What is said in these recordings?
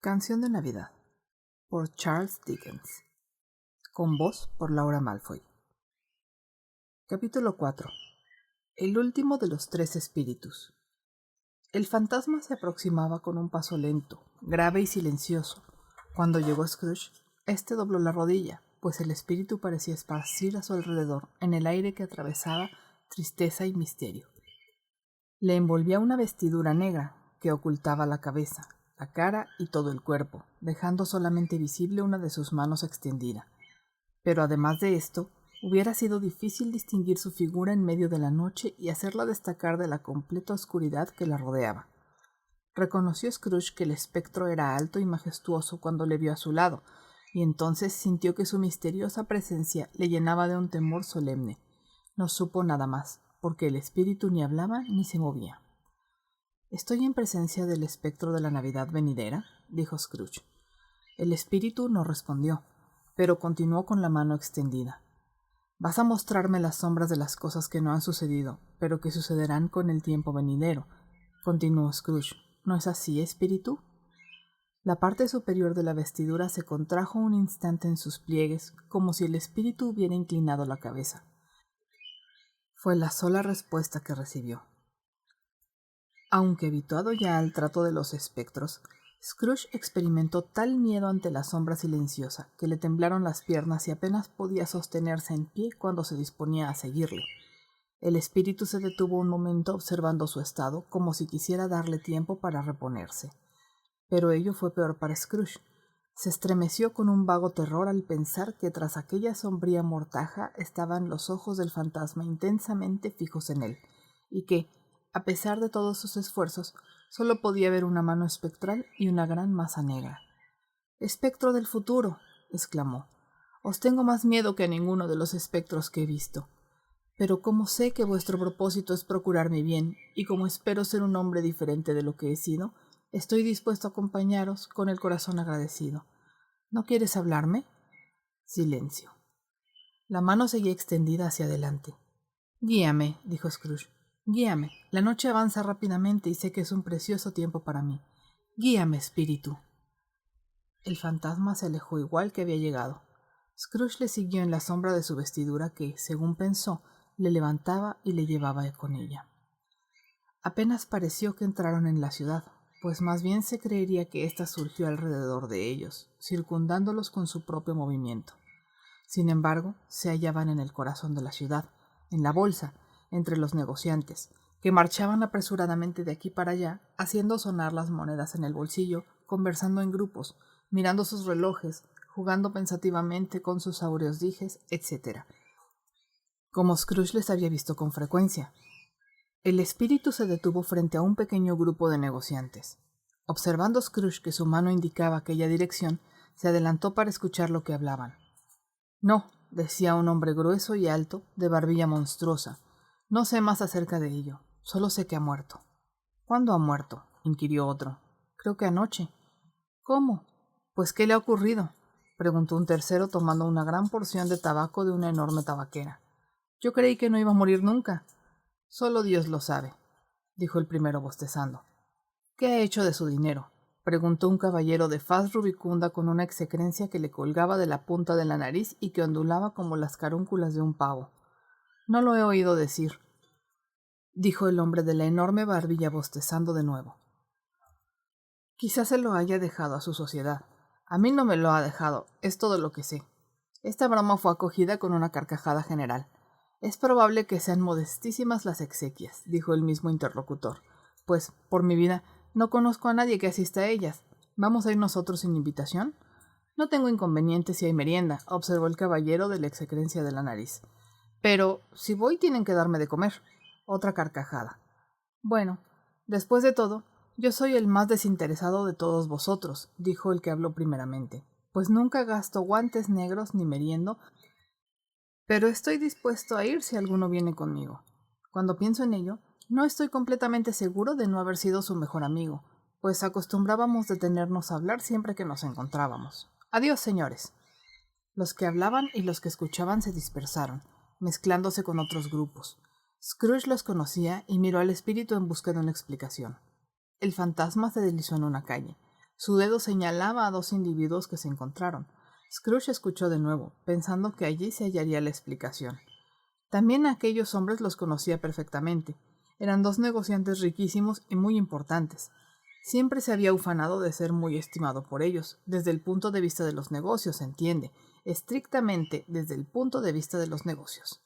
Canción de Navidad, por Charles Dickens, con voz por Laura Malfoy. Capítulo 4. El último de los tres espíritus. El fantasma se aproximaba con un paso lento, grave y silencioso. Cuando llegó Scrooge, éste dobló la rodilla, pues el espíritu parecía esparcir a su alrededor en el aire que atravesaba tristeza y misterio. Le envolvía una vestidura negra que ocultaba la cabeza, la cara y todo el cuerpo, dejando solamente visible una de sus manos extendida. Pero además de esto, hubiera sido difícil distinguir su figura en medio de la noche y hacerla destacar de la completa oscuridad que la rodeaba. Reconoció Scrooge que el espectro era alto y majestuoso cuando le vio a su lado, y entonces sintió que su misteriosa presencia le llenaba de un temor solemne. No supo nada más, porque el espíritu ni hablaba ni se movía. «¿Estoy en presencia del espectro de la Navidad venidera?», dijo Scrooge. El espíritu no respondió, pero continuó con la mano extendida. «Vas a mostrarme las sombras de las cosas que no han sucedido, pero que sucederán con el tiempo venidero», continuó Scrooge. «¿No es así, espíritu?» La parte superior de la vestidura se contrajo un instante en sus pliegues, como si el espíritu hubiera inclinado la cabeza. Fue la sola respuesta que recibió. Aunque habituado ya al trato de los espectros, Scrooge experimentó tal miedo ante la sombra silenciosa que le temblaron las piernas y apenas podía sostenerse en pie cuando se disponía a seguirle. El espíritu se detuvo un momento observando su estado, como si quisiera darle tiempo para reponerse. Pero ello fue peor para Scrooge. Se estremeció con un vago terror al pensar que tras aquella sombría mortaja estaban los ojos del fantasma intensamente fijos en él, y que, a pesar de todos sus esfuerzos, solo podía ver una mano espectral y una gran masa negra. «¡Espectro del futuro!», exclamó. «Os tengo más miedo que a ninguno de los espectros que he visto. Pero como sé que vuestro propósito es procurar mi bien, y como espero ser un hombre diferente de lo que he sido, estoy dispuesto a acompañaros con el corazón agradecido. ¿No quieres hablarme?» Silencio. La mano seguía extendida hacia adelante. «Guíame», dijo Scrooge. «Guíame. La noche avanza rápidamente y sé que es un precioso tiempo para mí. Guíame, espíritu». El fantasma se alejó igual que había llegado. Scrooge le siguió en la sombra de su vestidura que, según pensó, le levantaba y le llevaba con ella. Apenas pareció que entraron en la ciudad, pues más bien se creería que ésta surgió alrededor de ellos, circundándolos con su propio movimiento. Sin embargo, se hallaban en el corazón de la ciudad, en la bolsa, entre los negociantes, que marchaban apresuradamente de aquí para allá, haciendo sonar las monedas en el bolsillo, conversando en grupos, mirando sus relojes, jugando pensativamente con sus áureos dijes, etc. Como Scrooge les había visto con frecuencia. El espíritu se detuvo frente a un pequeño grupo de negociantes. Observando Scrooge que su mano indicaba aquella dirección, se adelantó para escuchar lo que hablaban. «No», decía un hombre grueso y alto, de barbilla monstruosa. «No sé más acerca de ello. Solo sé que ha muerto». «¿Cuándo ha muerto?», inquirió otro. «Creo que anoche». «¿Cómo? Pues, ¿qué le ha ocurrido?», preguntó un tercero tomando una gran porción de tabaco de una enorme tabaquera. «Yo creí que no iba a morir nunca». «Solo Dios lo sabe», dijo el primero bostezando. «¿Qué ha hecho de su dinero?», preguntó un caballero de faz rubicunda con una execrencia que le colgaba de la punta de la nariz y que ondulaba como las carúnculas de un pavo. «No lo he oído decir», dijo el hombre de la enorme barbilla bostezando de nuevo. «Quizás se lo haya dejado a su sociedad. A mí no me lo ha dejado, es todo lo que sé». Esta broma fue acogida con una carcajada general. «Es probable que sean modestísimas las exequias», dijo el mismo interlocutor, «pues, por mi vida, no conozco a nadie que asista a ellas. ¿Vamos a ir nosotros sin invitación?» «No tengo inconveniente si hay merienda», observó el caballero de la execrencia de la nariz. «Pero, si voy, tienen que darme de comer». Otra carcajada. «Bueno, después de todo, yo soy el más desinteresado de todos vosotros», dijo el que habló primeramente, «pues nunca gasto guantes negros ni meriendo, pero estoy dispuesto a ir si alguno viene conmigo. Cuando pienso en ello, no estoy completamente seguro de no haber sido su mejor amigo, pues acostumbrábamos detenernos a hablar siempre que nos encontrábamos. Adiós, señores». Los que hablaban y los que escuchaban se dispersaron, mezclándose con otros grupos. Scrooge los conocía y miró al espíritu en busca de una explicación. El fantasma se deslizó en una calle. Su dedo señalaba a dos individuos que se encontraron. Scrooge escuchó de nuevo, pensando que allí se hallaría la explicación. También a aquellos hombres los conocía perfectamente. Eran dos negociantes riquísimos y muy importantes. Siempre se había ufanado de ser muy estimado por ellos, desde el punto de vista de los negocios, se entiende, estrictamente desde el punto de vista de los negocios.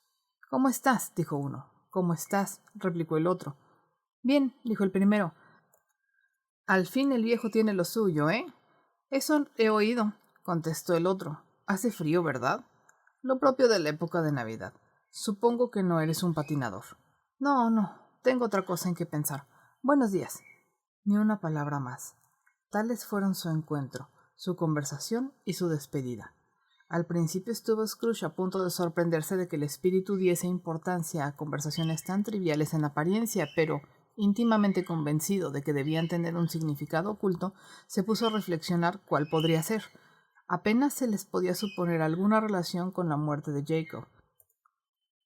«¿Cómo estás?», dijo uno. «¿Cómo estás?», replicó el otro. «Bien», dijo el primero. «Al fin el viejo tiene lo suyo, ¿eh?». «Eso he oído», contestó el otro. «Hace frío, ¿verdad?». «Lo propio de la época de Navidad. Supongo que no eres un patinador». No, tengo otra cosa en que pensar. Buenos días». Ni una palabra más. Tales fueron su encuentro, su conversación y su despedida. Al principio estuvo Scrooge a punto de sorprenderse de que el espíritu diese importancia a conversaciones tan triviales en apariencia, pero, íntimamente convencido de que debían tener un significado oculto, se puso a reflexionar cuál podría ser. Apenas se les podía suponer alguna relación con la muerte de Jacob,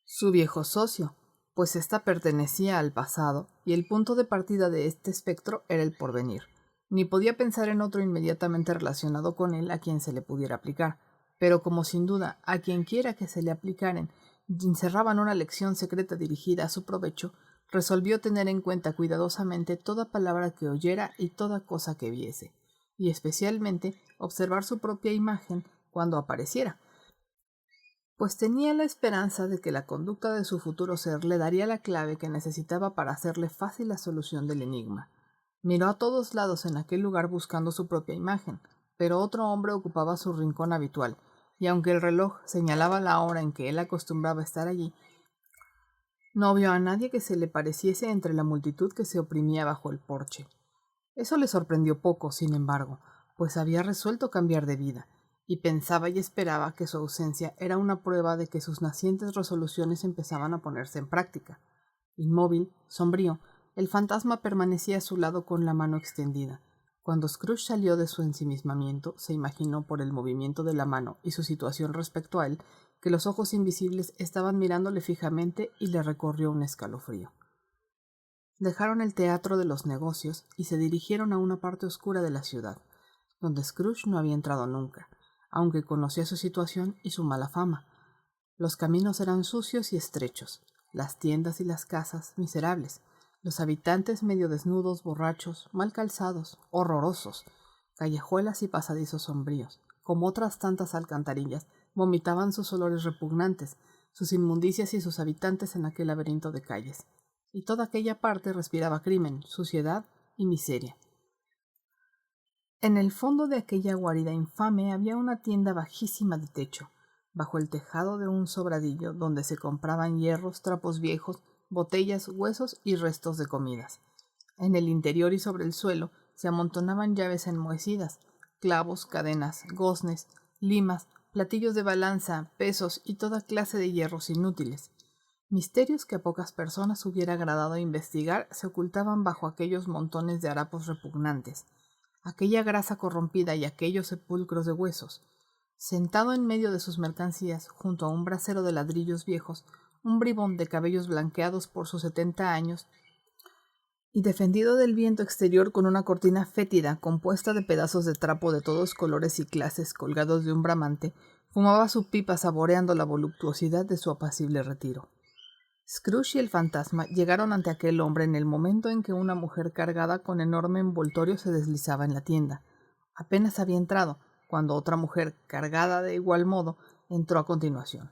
su viejo socio, pues ésta pertenecía al pasado y el punto de partida de este espectro era el porvenir. Ni podía pensar en otro inmediatamente relacionado con él a quien se le pudiera aplicar, pero como sin duda a quien quiera que se le aplicaren encerraban una lección secreta dirigida a su provecho, resolvió tener en cuenta cuidadosamente toda palabra que oyera y toda cosa que viese, y especialmente observar su propia imagen cuando apareciera, pues tenía la esperanza de que la conducta de su futuro ser le daría la clave que necesitaba para hacerle fácil la solución del enigma. Miró a todos lados en aquel lugar buscando su propia imagen, pero otro hombre ocupaba su rincón habitual, y aunque el reloj señalaba la hora en que él acostumbraba estar allí, no vio a nadie que se le pareciese entre la multitud que se oprimía bajo el porche. Eso le sorprendió poco, sin embargo, pues había resuelto cambiar de vida, y pensaba y esperaba que su ausencia era una prueba de que sus nacientes resoluciones empezaban a ponerse en práctica. Inmóvil, sombrío, el fantasma permanecía a su lado con la mano extendida. Cuando Scrooge salió de su ensimismamiento, se imaginó por el movimiento de la mano y su situación respecto a él, que los ojos invisibles estaban mirándole fijamente y le recorrió un escalofrío. Dejaron el teatro de los negocios y se dirigieron a una parte oscura de la ciudad, donde Scrooge no había entrado nunca, aunque conocía su situación y su mala fama. Los caminos eran sucios y estrechos, las tiendas y las casas miserables, los habitantes medio desnudos, borrachos, mal calzados, horrorosos, callejuelas y pasadizos sombríos, como otras tantas alcantarillas, vomitaban sus olores repugnantes, sus inmundicias y sus habitantes en aquel laberinto de calles, y toda aquella parte respiraba crimen, suciedad y miseria. En el fondo de aquella guarida infame había una tienda bajísima de techo, bajo el tejado de un sobradillo donde se compraban hierros, trapos viejos, botellas, huesos y restos de comidas. En el interior y sobre el suelo se amontonaban llaves enmohecidas, clavos, cadenas, goznes, limas, platillos de balanza, pesos y toda clase de hierros inútiles. Misterios que a pocas personas hubiera agradado investigar se ocultaban bajo aquellos montones de harapos repugnantes, aquella grasa corrompida y aquellos sepulcros de huesos. Sentado en medio de sus mercancías, junto a un brasero de ladrillos viejos, un bribón de cabellos blanqueados por sus 70 años, y defendido del viento exterior con una cortina fétida compuesta de pedazos de trapo de todos colores y clases colgados de un bramante, fumaba su pipa saboreando la voluptuosidad de su apacible retiro. Scrooge y el fantasma llegaron ante aquel hombre en el momento en que una mujer cargada con enorme envoltorio se deslizaba en la tienda. Apenas había entrado, cuando otra mujer, cargada de igual modo, entró a continuación,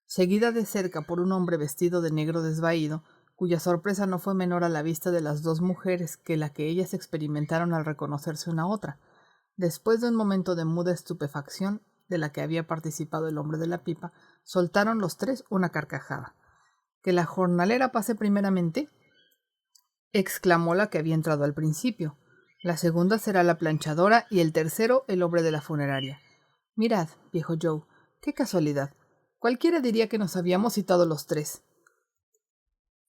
seguida de cerca por un hombre vestido de negro desvaído, cuya sorpresa no fue menor a la vista de las dos mujeres que la que ellas experimentaron al reconocerse una a otra. Después de un momento de muda estupefacción, de la que había participado el hombre de la pipa, soltaron los tres una carcajada. «¿Que la jornalera pase primeramente?», exclamó la que había entrado al principio. «La segunda será la planchadora y el tercero el hombre de la funeraria. Mirad, viejo Joe, qué casualidad. Cualquiera diría que nos habíamos citado los tres».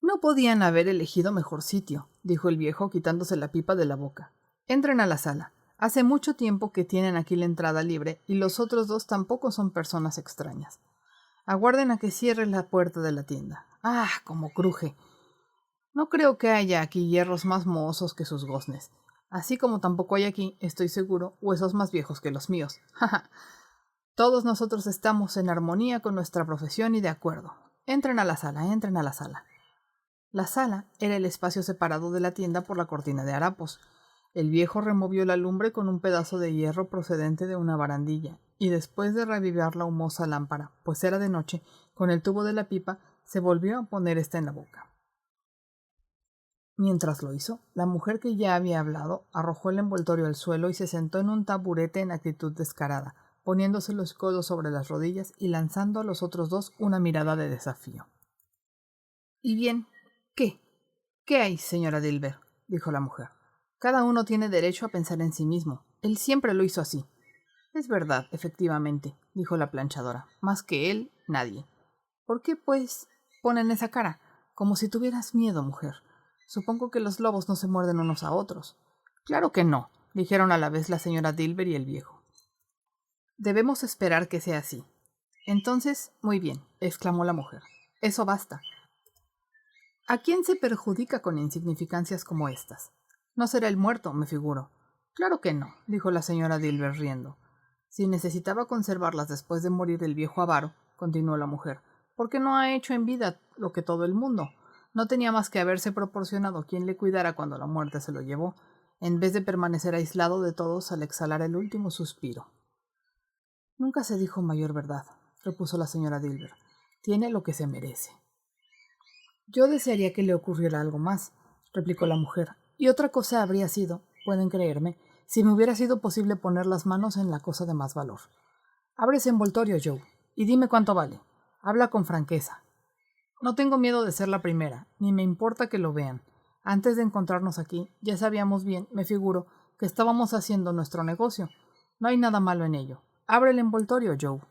«No podían haber elegido mejor sitio», dijo el viejo quitándose la pipa de la boca. «Entren a la sala. Hace mucho tiempo que tienen aquí la entrada libre y los otros dos tampoco son personas extrañas. Aguarden a que cierre la puerta de la tienda. ¡Ah, cómo cruje! No creo que haya aquí hierros más mohosos que sus goznes. Así como tampoco hay aquí, estoy seguro, huesos más viejos que los míos. Jaja. Todos nosotros estamos en armonía con nuestra profesión y de acuerdo. Entren a la sala, entren a la sala. La sala era el espacio separado de la tienda por la cortina de harapos. El viejo removió la lumbre con un pedazo de hierro procedente de una barandilla, y después de reavivar la humosa lámpara, pues era de noche, con el tubo de la pipa, se volvió a poner esta en la boca. Mientras lo hizo, la mujer que ya había hablado arrojó el envoltorio al suelo y se sentó en un taburete en actitud descarada, poniéndose los codos sobre las rodillas y lanzando a los otros dos una mirada de desafío. —¿Y bien? ¿Qué? —¿Qué hay, señora Dilber? —dijo la mujer. —Cada uno tiene derecho a pensar en sí mismo. Él siempre lo hizo así. —Es verdad, efectivamente —dijo la planchadora—. Más que él, nadie. —¿Por qué, pues, ponen esa cara? Como si tuvieras miedo, mujer. Supongo que los lobos no se muerden unos a otros. —Claro que no —dijeron a la vez la señora Dilber y el viejo. —Debemos esperar que sea así. —Entonces, muy bien —exclamó la mujer—. Eso basta. ¿A quién se perjudica con insignificancias como estas? No será el muerto, me figuro. —Claro que no —dijo la señora Dilber riendo—. Si necesitaba conservarlas después de morir el viejo avaro —continuó la mujer—, ¿por qué no ha hecho en vida lo que todo el mundo? No tenía más que haberse proporcionado quien le cuidara cuando la muerte se lo llevó, en vez de permanecer aislado de todos al exhalar el último suspiro. —Nunca se dijo mayor verdad —repuso la señora Dilber—. Tiene lo que se merece. —Yo desearía que le ocurriera algo más —replicó la mujer—, y otra cosa habría sido, pueden creerme, si me hubiera sido posible poner las manos en la cosa de más valor. Abre ese envoltorio, Joe, y dime cuánto vale. Habla con franqueza. No tengo miedo de ser la primera, ni me importa que lo vean. Antes de encontrarnos aquí, ya sabíamos bien, me figuro, que estábamos haciendo nuestro negocio. No hay nada malo en ello. Abre el envoltorio, Joe.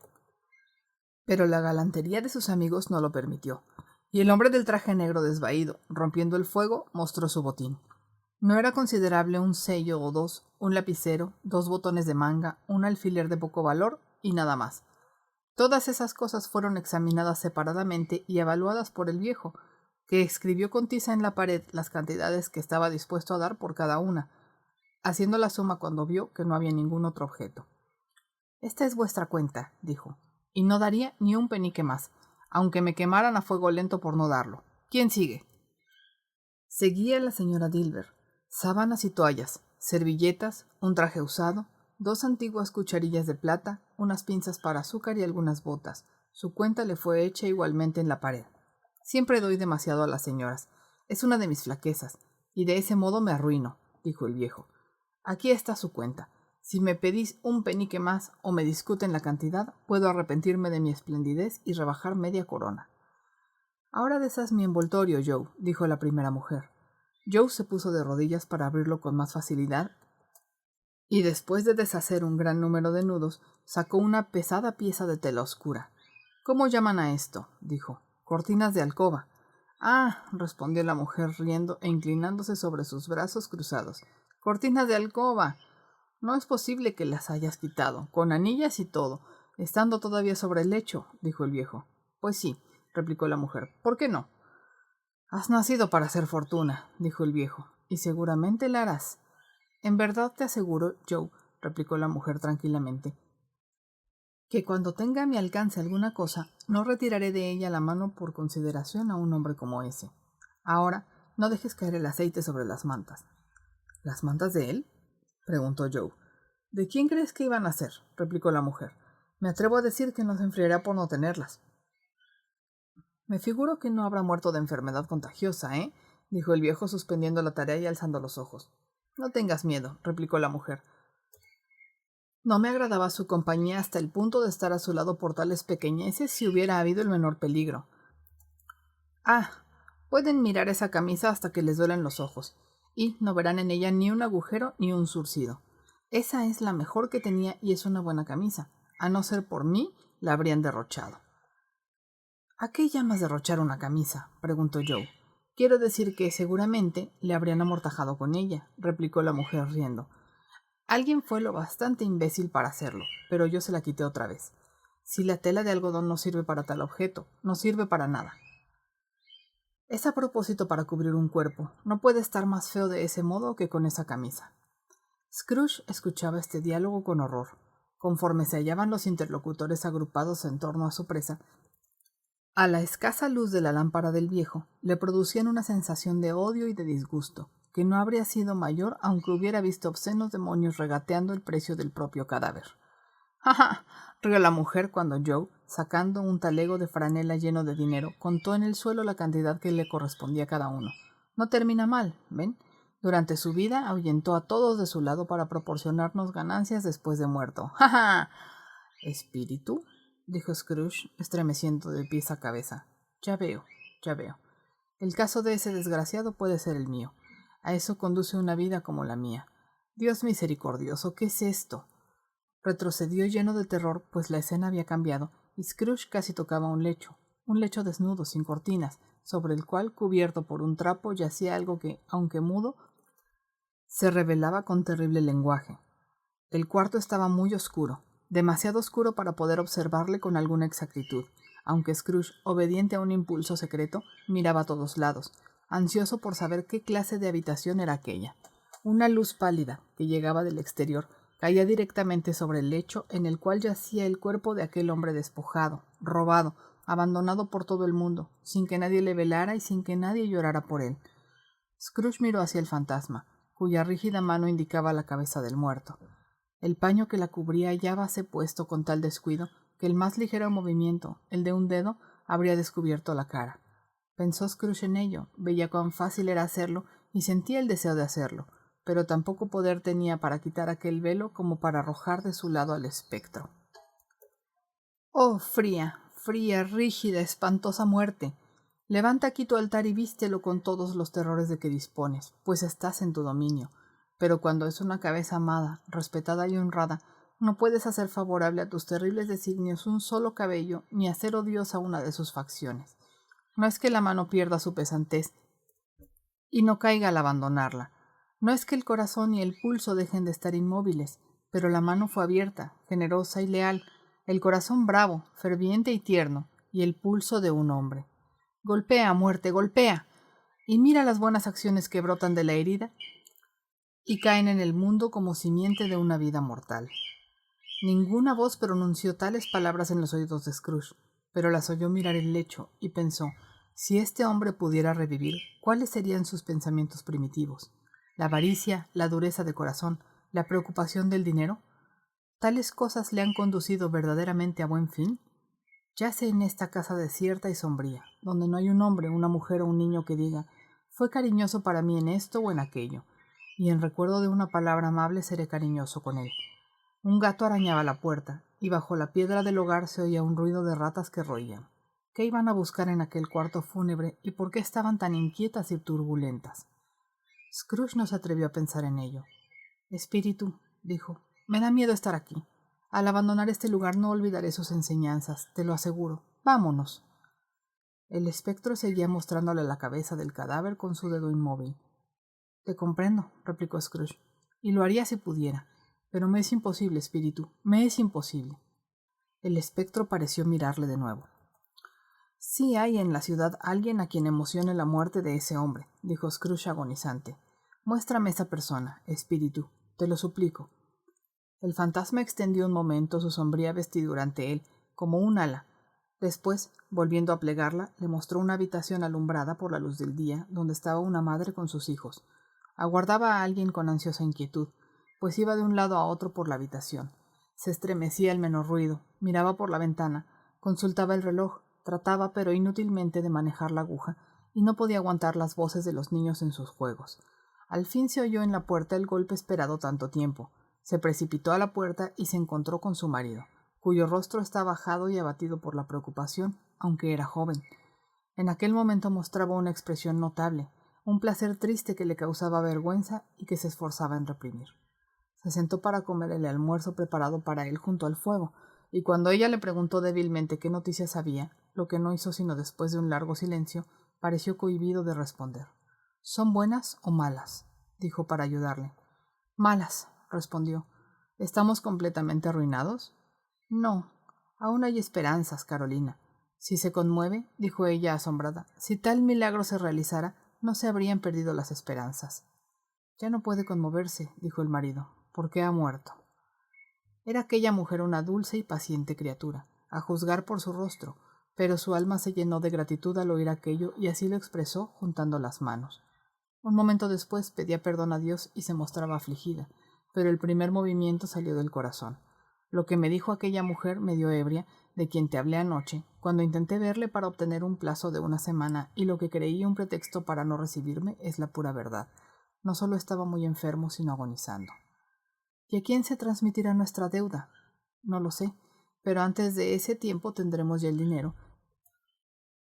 Pero la galantería de sus amigos no lo permitió, y el hombre del traje negro desvaído, rompiendo el fuego, mostró su botín. No era considerable un sello o dos, un lapicero, 2 botones de manga, un alfiler de poco valor y nada más. Todas esas cosas fueron examinadas separadamente y evaluadas por el viejo, que escribió con tiza en la pared las cantidades que estaba dispuesto a dar por cada una, haciendo la suma cuando vio que no había ningún otro objeto. «Esta es vuestra cuenta», dijo, «y no daría ni un penique más, aunque me quemaran a fuego lento por no darlo. ¿Quién sigue?» Seguía la señora Dilber. Sábanas y toallas, servilletas, un traje usado, 2 antiguas cucharillas de plata, unas pinzas para azúcar y algunas botas. Su cuenta le fue hecha igualmente en la pared. Siempre doy demasiado a las señoras. Es una de mis flaquezas, y de ese modo me arruino, dijo el viejo. Aquí está su cuenta. Si me pedís un penique más o me discuten la cantidad, puedo arrepentirme de mi esplendidez y rebajar media corona. Ahora deshaz mi envoltorio, Joe, dijo la primera mujer. Joe se puso de rodillas para abrirlo con más facilidad y después de deshacer un gran número de nudos, sacó una pesada pieza de tela oscura. —¿Cómo llaman a esto? —dijo. —Cortinas de alcoba. —Ah —respondió la mujer riendo e inclinándose sobre sus brazos cruzados—. —Cortinas de alcoba. No es posible que las hayas quitado, con anillas y todo, estando todavía sobre el lecho —dijo el viejo. —Pues sí —replicó la mujer—. ¿Por qué no? —Has nacido para hacer fortuna —dijo el viejo—, y seguramente la harás. —En verdad te aseguro, Joe —replicó la mujer tranquilamente—, que cuando tenga a mi alcance alguna cosa, no retiraré de ella la mano por consideración a un hombre como ese. Ahora, no dejes caer el aceite sobre las mantas. —¿Las mantas de él? —preguntó Joe. —¿De quién crees que iban a ser? —replicó la mujer—. Me atrevo a decir que no se enfriará por no tenerlas. —Me figuro que no habrá muerto de enfermedad contagiosa, ¿eh? —dijo el viejo suspendiendo la tarea y alzando los ojos. —No tengas miedo —replicó la mujer—. No me agradaba su compañía hasta el punto de estar a su lado por tales pequeñeces si hubiera habido el menor peligro. Ah, pueden mirar esa camisa hasta que les duelen los ojos, y no verán en ella ni un agujero ni un zurcido. Esa es la mejor que tenía y es una buena camisa. A no ser por mí, la habrían derrochado. —¿A qué llamas derrochar una camisa? —preguntó Joe. —Quiero decir que, seguramente, le habrían amortajado con ella —replicó la mujer riendo. Alguien fue lo bastante imbécil para hacerlo, pero yo se la quité otra vez. Si la tela de algodón no sirve para tal objeto, no sirve para nada. Es a propósito para cubrir un cuerpo. No puede estar más feo de ese modo que con esa camisa. Scrooge escuchaba este diálogo con horror. Conforme se hallaban los interlocutores agrupados en torno a su presa, a la escasa luz de la lámpara del viejo le producían una sensación de odio y de disgusto, que no habría sido mayor aunque hubiera visto obscenos demonios regateando el precio del propio cadáver. ¡Ja, ja! Rió la mujer cuando Joe, sacando un talego de franela lleno de dinero, contó en el suelo la cantidad que le correspondía a cada uno. No termina mal, ¿ven? Durante su vida ahuyentó a todos de su lado para proporcionarnos ganancias después de muerto. ¡Ja, ja! ¿Espíritu? Dijo Scrooge, estremeciendo de pies a cabeza. Ya veo, ya veo. El caso de ese desgraciado puede ser el mío. A eso conduce una vida como la mía. Dios misericordioso, ¿qué es esto? Retrocedió lleno de terror, pues la escena había cambiado, y Scrooge casi tocaba un lecho desnudo, sin cortinas, sobre el cual, cubierto por un trapo, yacía algo que, aunque mudo, se revelaba con terrible lenguaje. El cuarto estaba muy oscuro, demasiado oscuro para poder observarle con alguna exactitud, aunque Scrooge, obediente a un impulso secreto, miraba a todos lados, ansioso por saber qué clase de habitación era aquella. Una luz pálida, que llegaba del exterior, caía directamente sobre el lecho en el cual yacía el cuerpo de aquel hombre despojado, robado, abandonado por todo el mundo, sin que nadie le velara y sin que nadie llorara por él. Scrooge miró hacia el fantasma, cuya rígida mano indicaba la cabeza del muerto. El paño que la cubría hallábase puesto con tal descuido que el más ligero movimiento, el de un dedo, habría descubierto la cara. Pensó Scrooge en ello, veía cuán fácil era hacerlo y sentía el deseo de hacerlo, pero tan poco poder tenía para quitar aquel velo como para arrojar de su lado al espectro. ¡Oh, fría, fría, rígida, espantosa muerte! Levanta aquí tu altar y vístelo con todos los terrores de que dispones, pues estás en tu dominio. Pero cuando es una cabeza amada, respetada y honrada, no puedes hacer favorable a tus terribles designios un solo cabello, ni hacer odiosa una de sus facciones. No es que la mano pierda su pesantez y no caiga al abandonarla. No es que el corazón y el pulso dejen de estar inmóviles, pero la mano fue abierta, generosa y leal, el corazón bravo, ferviente y tierno, y el pulso de un hombre. Golpea, muerte, golpea, y mira las buenas acciones que brotan de la herida y caen en el mundo como simiente de una vida mortal. Ninguna voz pronunció tales palabras en los oídos de Scrooge, pero las oyó mirar el lecho y pensó, si este hombre pudiera revivir, ¿cuáles serían sus pensamientos primitivos? ¿La avaricia, la dureza de corazón, la preocupación del dinero? ¿Tales cosas le han conducido verdaderamente a buen fin? Yace en esta casa desierta y sombría, donde no hay un hombre, una mujer o un niño que diga, fue cariñoso para mí en esto o en aquello, y en recuerdo de una palabra amable seré cariñoso con él. Un gato arañaba la puerta, y bajo la piedra del hogar se oía un ruido de ratas que roían. ¿Qué iban a buscar en aquel cuarto fúnebre y por qué estaban tan inquietas y turbulentas? Scrooge no se atrevió a pensar en ello. Espíritu, dijo, me da miedo estar aquí. Al abandonar este lugar no olvidaré sus enseñanzas, te lo aseguro. Vámonos. El espectro seguía mostrándole la cabeza del cadáver con su dedo inmóvil. Te comprendo, replicó Scrooge, y lo haría si pudiera. Pero me es imposible, espíritu, me es imposible. El espectro pareció mirarle de nuevo. Sí hay en la ciudad alguien a quien emocione la muerte de ese hombre, dijo Scrooge agonizante. Muéstrame esa persona, espíritu, te lo suplico. El fantasma extendió un momento su sombría vestidura ante él, como un ala. Después, volviendo a plegarla, le mostró una habitación alumbrada por la luz del día, donde estaba una madre con sus hijos. Aguardaba a alguien con ansiosa inquietud, pues iba de un lado a otro por la habitación. Se estremecía al menor ruido, miraba por la ventana, consultaba el reloj, trataba pero inútilmente de manejar la aguja, y no podía aguantar las voces de los niños en sus juegos. Al fin se oyó en la puerta el golpe esperado tanto tiempo. Se precipitó a la puerta y se encontró con su marido, cuyo rostro estaba bajado y abatido por la preocupación, aunque era joven. En aquel momento mostraba una expresión notable, un placer triste que le causaba vergüenza y que se esforzaba en reprimir. Se sentó para comer el almuerzo preparado para él junto al fuego, y cuando ella le preguntó débilmente qué noticias había, lo que no hizo sino después de un largo silencio, pareció cohibido de responder. ¿Son buenas o malas?, dijo para ayudarle. Malas, respondió. ¿Estamos completamente arruinados? No, aún hay esperanzas, Carolina. Si se conmueve, dijo ella asombrada, si tal milagro se realizara, no se habrían perdido las esperanzas. Ya no puede conmoverse, dijo el marido. ¿Por qué ha muerto? Era aquella mujer una dulce y paciente criatura, a juzgar por su rostro, pero su alma se llenó de gratitud al oír aquello y así lo expresó juntando las manos. Un momento después pedía perdón a Dios y se mostraba afligida, pero el primer movimiento salió del corazón. Lo que me dijo aquella mujer medio ebria, de quien te hablé anoche, cuando intenté verle para obtener un plazo de una semana y lo que creí un pretexto para no recibirme, es la pura verdad. No solo estaba muy enfermo, sino agonizando. ¿Y a quién se transmitirá nuestra deuda? No lo sé, pero antes de ese tiempo tendremos ya el dinero.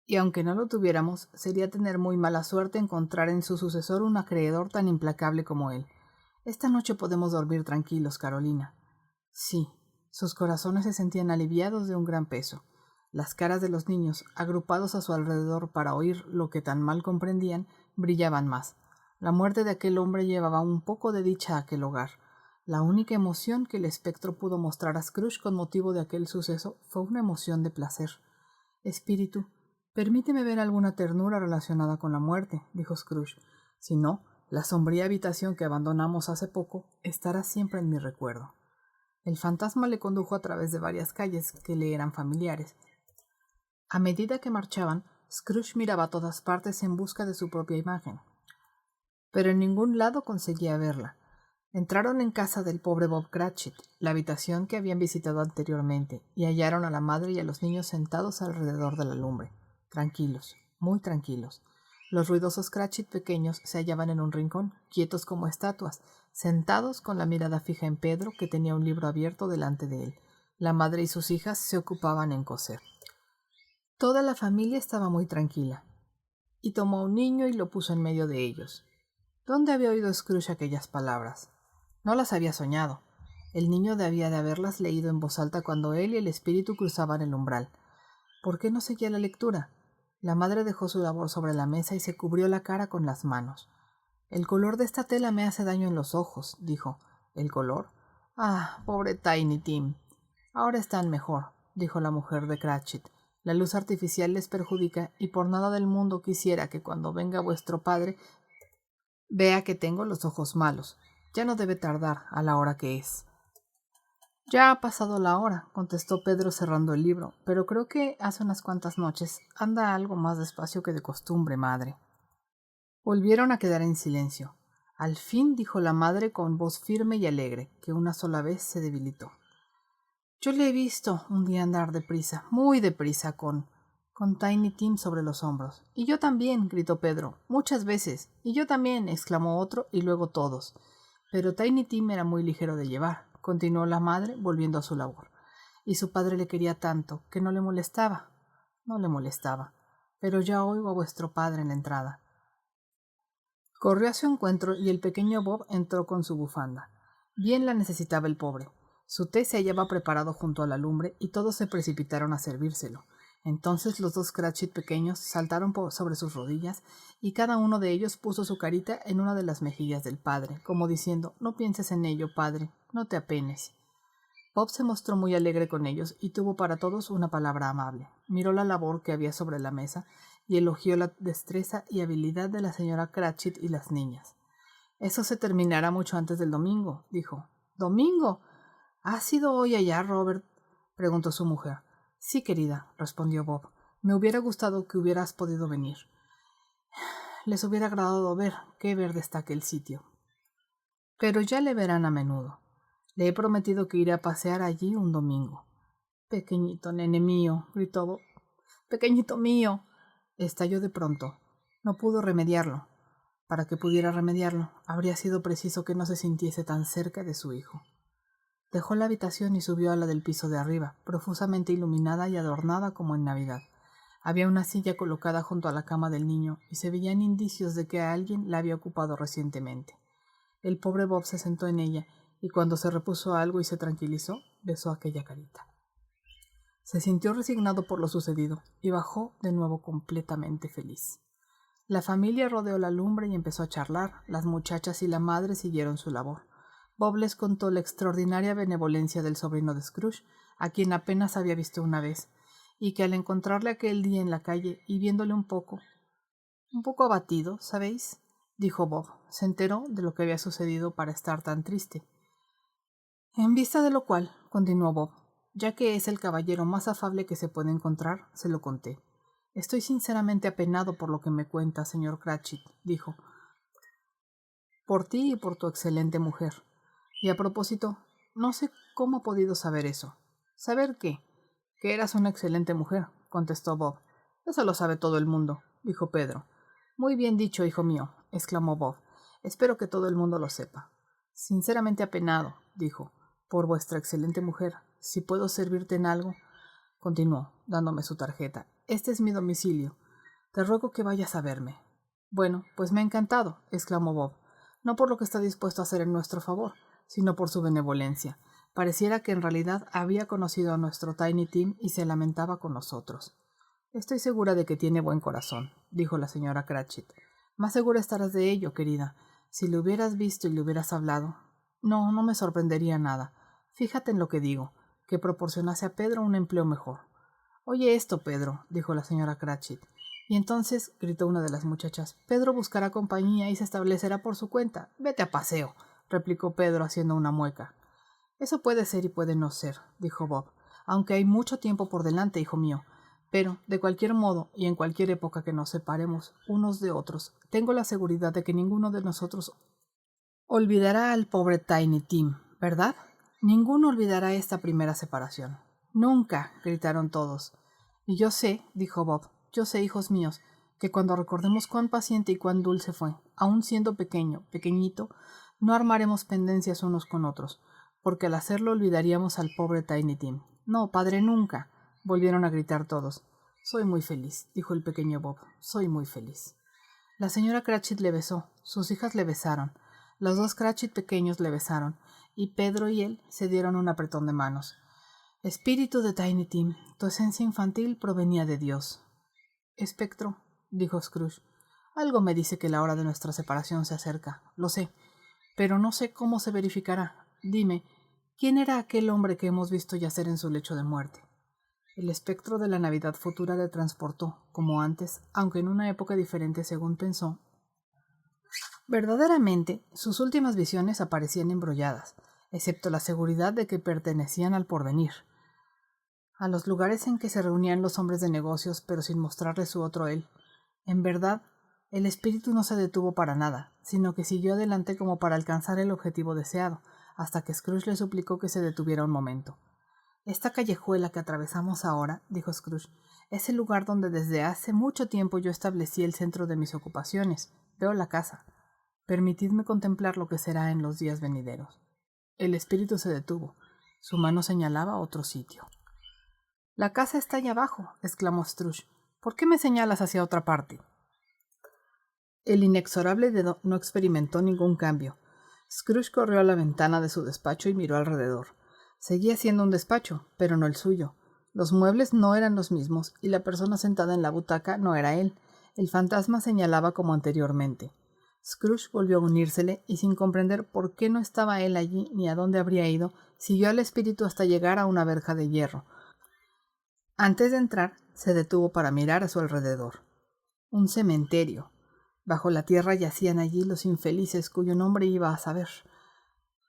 Y aunque no lo tuviéramos, sería tener muy mala suerte encontrar en su sucesor un acreedor tan implacable como él. Esta noche podemos dormir tranquilos, Carolina. Sí, sus corazones se sentían aliviados de un gran peso. Las caras de los niños, agrupados a su alrededor para oír lo que tan mal comprendían, brillaban más. La muerte de aquel hombre llevaba un poco de dicha a aquel hogar. La única emoción que el espectro pudo mostrar a Scrooge con motivo de aquel suceso fue una emoción de placer. Espíritu, permíteme ver alguna ternura relacionada con la muerte, dijo Scrooge. Si no, la sombría habitación que abandonamos hace poco estará siempre en mi recuerdo. El fantasma le condujo a través de varias calles que le eran familiares. A medida que marchaban, Scrooge miraba a todas partes en busca de su propia imagen, pero en ningún lado conseguía verla. Entraron en casa del pobre Bob Cratchit, la habitación que habían visitado anteriormente, y hallaron a la madre y a los niños sentados alrededor de la lumbre, tranquilos, muy tranquilos. Los ruidosos Cratchit pequeños se hallaban en un rincón, quietos como estatuas, sentados con la mirada fija en Pedro, que tenía un libro abierto delante de él. La madre y sus hijas se ocupaban en coser. Toda la familia estaba muy tranquila, y tomó a un niño y lo puso en medio de ellos. ¿Dónde había oído Scrooge aquellas palabras? No las había soñado. El niño debía de haberlas leído en voz alta cuando él y el espíritu cruzaban el umbral. ¿Por qué no seguía la lectura? La madre dejó su labor sobre la mesa y se cubrió la cara con las manos. El color de esta tela me hace daño en los ojos, dijo. ¿El color? Ah, pobre Tiny Tim. Ahora están mejor, dijo la mujer de Cratchit. La luz artificial les perjudica y por nada del mundo quisiera que cuando venga vuestro padre vea que tengo los ojos malos. Ya no debe tardar a la hora que es. Ya ha pasado la hora, contestó Pedro cerrando el libro, pero creo que hace unas cuantas noches anda algo más despacio que de costumbre, madre. Volvieron a quedar en silencio. Al fin dijo la madre con voz firme y alegre, que una sola vez se debilitó. Yo le he visto un día andar deprisa, muy deprisa, con Tiny Tim sobre los hombros. Y yo también, gritó Pedro, muchas veces. Y yo también, exclamó otro, y luego todos. Pero Tiny Tim era muy ligero de llevar, continuó la madre, volviendo a su labor. Y su padre le quería tanto, que no le molestaba. No le molestaba. Pero ya oigo a vuestro padre en la entrada. Corrió a su encuentro y el pequeño Bob entró con su bufanda. Bien la necesitaba el pobre. Su té se hallaba preparado junto a la lumbre y todos se precipitaron a servírselo. Entonces los dos Cratchit pequeños saltaron sobre sus rodillas y cada uno de ellos puso su carita en una de las mejillas del padre, como diciendo: «No pienses en ello, padre, no te apenes». Bob se mostró muy alegre con ellos y tuvo para todos una palabra amable. Miró la labor que había sobre la mesa y elogió la destreza y habilidad de la señora Cratchit y las niñas. «Eso se terminará mucho antes del domingo», dijo. «¿Domingo? ¿Has ido hoy allá, Robert?», preguntó su mujer. «Sí, querida», respondió Bob. «Me hubiera gustado que hubieras podido venir. Les hubiera agradado ver qué verde está aquel sitio. Pero ya le verán a menudo. Le he prometido que iré a pasear allí un domingo». «Pequeñito nene mío», gritó Bob. «Pequeñito mío». Estalló de pronto. No pudo remediarlo. Para que pudiera remediarlo, habría sido preciso que no se sintiese tan cerca de su hijo. Dejó la habitación y subió a la del piso de arriba, profusamente iluminada y adornada como en Navidad. Había una silla colocada junto a la cama del niño y se veían indicios de que alguien la había ocupado recientemente. El pobre Bob se sentó en ella y cuando se repuso algo y se tranquilizó, besó aquella carita. Se sintió resignado por lo sucedido y bajó de nuevo completamente feliz. La familia rodeó la lumbre y empezó a charlar. Las muchachas y la madre siguieron su labor. Bob les contó la extraordinaria benevolencia del sobrino de Scrooge, a quien apenas había visto una vez, y que al encontrarle aquel día en la calle y viéndole un poco abatido, ¿sabéis?, dijo Bob, se enteró de lo que había sucedido para estar tan triste. En vista de lo cual, continuó Bob, ya que es el caballero más afable que se puede encontrar, se lo conté. Estoy sinceramente apenado por lo que me cuenta, señor Cratchit, dijo, por ti y por tu excelente mujer. Y a propósito, no sé cómo ha podido saber eso. ¿Saber qué? Que eras una excelente mujer, contestó Bob. Eso lo sabe todo el mundo, dijo Pedro. Muy bien dicho, hijo mío, exclamó Bob. Espero que todo el mundo lo sepa. Sinceramente apenado, dijo, por vuestra excelente mujer. Si puedo servirte en algo, continuó, dándome su tarjeta. Este es mi domicilio. Te ruego que vayas a verme. Bueno, pues me ha encantado, exclamó Bob, no por lo que está dispuesto a hacer en nuestro favor, sino por su benevolencia. Pareciera que en realidad había conocido a nuestro Tiny Tim y se lamentaba con nosotros. Estoy segura de que tiene buen corazón, dijo la señora Cratchit. Más segura estarás de ello, querida. Si le hubieras visto y le hubieras hablado. No me sorprendería nada. Fíjate en lo que digo, que proporcionase a Pedro un empleo mejor. Oye esto, Pedro, dijo la señora Cratchit. Y entonces, gritó una de las muchachas, Pedro buscará compañía y se establecerá por su cuenta. Vete a paseo, replicó Pedro haciendo una mueca. Eso puede ser y puede no ser, dijo Bob, aunque hay mucho tiempo por delante, hijo mío. Pero, de cualquier modo, y en cualquier época que nos separemos unos de otros, tengo la seguridad de que ninguno de nosotros olvidará al pobre Tiny Tim, ¿verdad? Ninguno olvidará esta primera separación. Nunca, gritaron todos. Y yo sé, dijo Bob, yo sé, hijos míos, que cuando recordemos cuán paciente y cuán dulce fue, aun siendo pequeño, pequeñito, no armaremos pendencias unos con otros, porque al hacerlo olvidaríamos al pobre Tiny Tim. No, padre, nunca, volvieron a gritar todos. Soy muy feliz, dijo el pequeño Bob, soy muy feliz. La señora Cratchit le besó, sus hijas le besaron, los dos Cratchit pequeños le besaron, y Pedro y él se dieron un apretón de manos. Espíritu de Tiny Tim, tu esencia infantil provenía de Dios. Espectro, dijo Scrooge, algo me dice que la hora de nuestra separación se acerca, lo sé, pero no sé cómo se verificará. Dime, ¿quién era aquel hombre que hemos visto yacer en su lecho de muerte? El espectro de la Navidad futura le transportó, como antes, aunque en una época diferente según pensó. Verdaderamente, sus últimas visiones aparecían embrolladas, excepto la seguridad de que pertenecían al porvenir, a los lugares en que se reunían los hombres de negocios, pero sin mostrarle su otro él. En verdad, el espíritu no se detuvo para nada, sino que siguió adelante como para alcanzar el objetivo deseado, hasta que Scrooge le suplicó que se detuviera un momento. Esta callejuela que atravesamos ahora, dijo Scrooge, es el lugar donde desde hace mucho tiempo yo establecí el centro de mis ocupaciones. Veo la casa. Permitidme contemplar lo que será en los días venideros. El espíritu se detuvo. Su mano señalaba otro sitio. La casa está allá abajo, exclamó Scrooge. ¿Por qué me señalas hacia otra parte? El inexorable dedo no experimentó ningún cambio. Scrooge corrió a la ventana de su despacho y miró alrededor. Seguía siendo un despacho, pero no el suyo. Los muebles no eran los mismos y la persona sentada en la butaca no era él. El fantasma señalaba como anteriormente. Scrooge volvió a unírsele y sin comprender por qué no estaba él allí ni a dónde habría ido, siguió al espíritu hasta llegar a una verja de hierro. Antes de entrar, se detuvo para mirar a su alrededor. Un cementerio. Bajo la tierra yacían allí los infelices cuyo nombre iba a saber.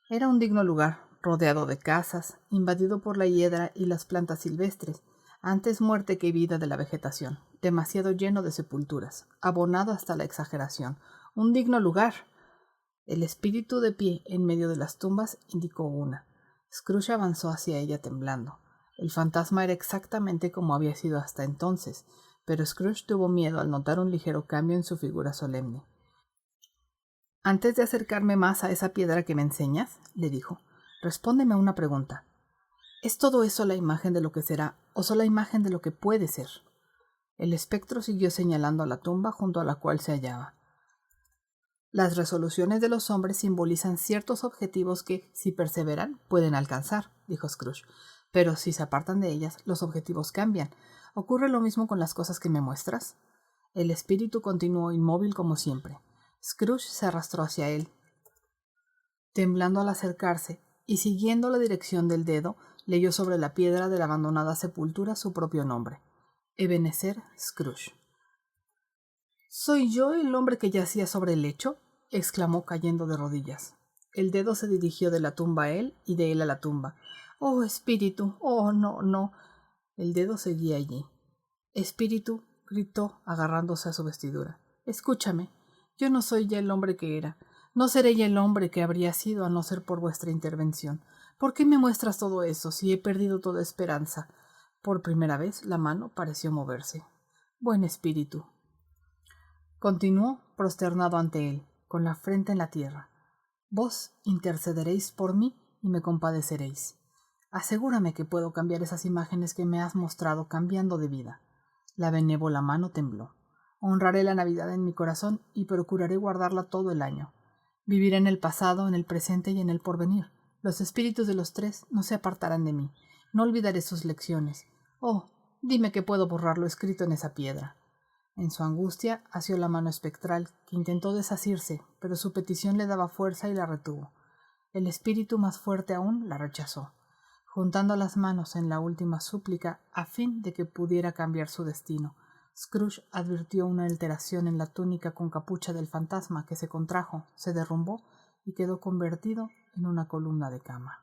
Era un digno lugar, rodeado de casas, invadido por la hiedra y las plantas silvestres, antes muerte que vida de la vegetación, demasiado lleno de sepulturas, abonado hasta la exageración. Un digno lugar. El espíritu de pie en medio de las tumbas indicó una. Scrooge avanzó hacia ella temblando. El fantasma era exactamente como había sido hasta entonces, pero Scrooge tuvo miedo al notar un ligero cambio en su figura solemne. Antes de acercarme más a esa piedra que me enseñas, le dijo, respóndeme a una pregunta. ¿Es todo eso la imagen de lo que será o sola imagen de lo que puede ser? El espectro siguió señalando a la tumba junto a la cual se hallaba. Las resoluciones de los hombres simbolizan ciertos objetivos que, si perseveran, pueden alcanzar, dijo Scrooge. Pero si se apartan de ellas, los objetivos cambian. ¿Ocurre lo mismo con las cosas que me muestras? El espíritu continuó inmóvil como siempre. Scrooge se arrastró hacia él, temblando al acercarse, y siguiendo la dirección del dedo, leyó sobre la piedra de la abandonada sepultura su propio nombre. Ebenezer Scrooge. ¿Soy yo el hombre que yacía sobre el lecho? Exclamó cayendo de rodillas. El dedo se dirigió de la tumba a él y de él a la tumba. «¡Oh, espíritu! ¡Oh, no, no!». El dedo seguía allí. «Espíritu», gritó, agarrándose a su vestidura. «Escúchame. Yo no soy ya el hombre que era. No seré ya el hombre que habría sido a no ser por vuestra intervención. ¿Por qué me muestras todo eso si he perdido toda esperanza?» Por primera vez la mano pareció moverse. «Buen espíritu», continuó prosternado ante él, con la frente en la tierra. «Vos intercederéis por mí y me compadeceréis. Asegúrame que puedo cambiar esas imágenes que me has mostrado cambiando de vida». La benévola mano tembló. «Honraré la Navidad en mi corazón y procuraré guardarla todo el año. Viviré en el pasado, en el presente y en el porvenir. Los espíritus de los tres no se apartarán de mí. No olvidaré sus lecciones. Oh, dime que puedo borrar lo escrito en esa piedra». En su angustia asió la mano espectral, que intentó desasirse, pero su petición le daba fuerza y la retuvo. El espíritu, más fuerte aún, la rechazó, juntando las manos en la última súplica a fin de que pudiera cambiar su destino. Scrooge advirtió una alteración en la túnica con capucha del fantasma, que se contrajo, se derrumbó y quedó convertido en una columna de cama.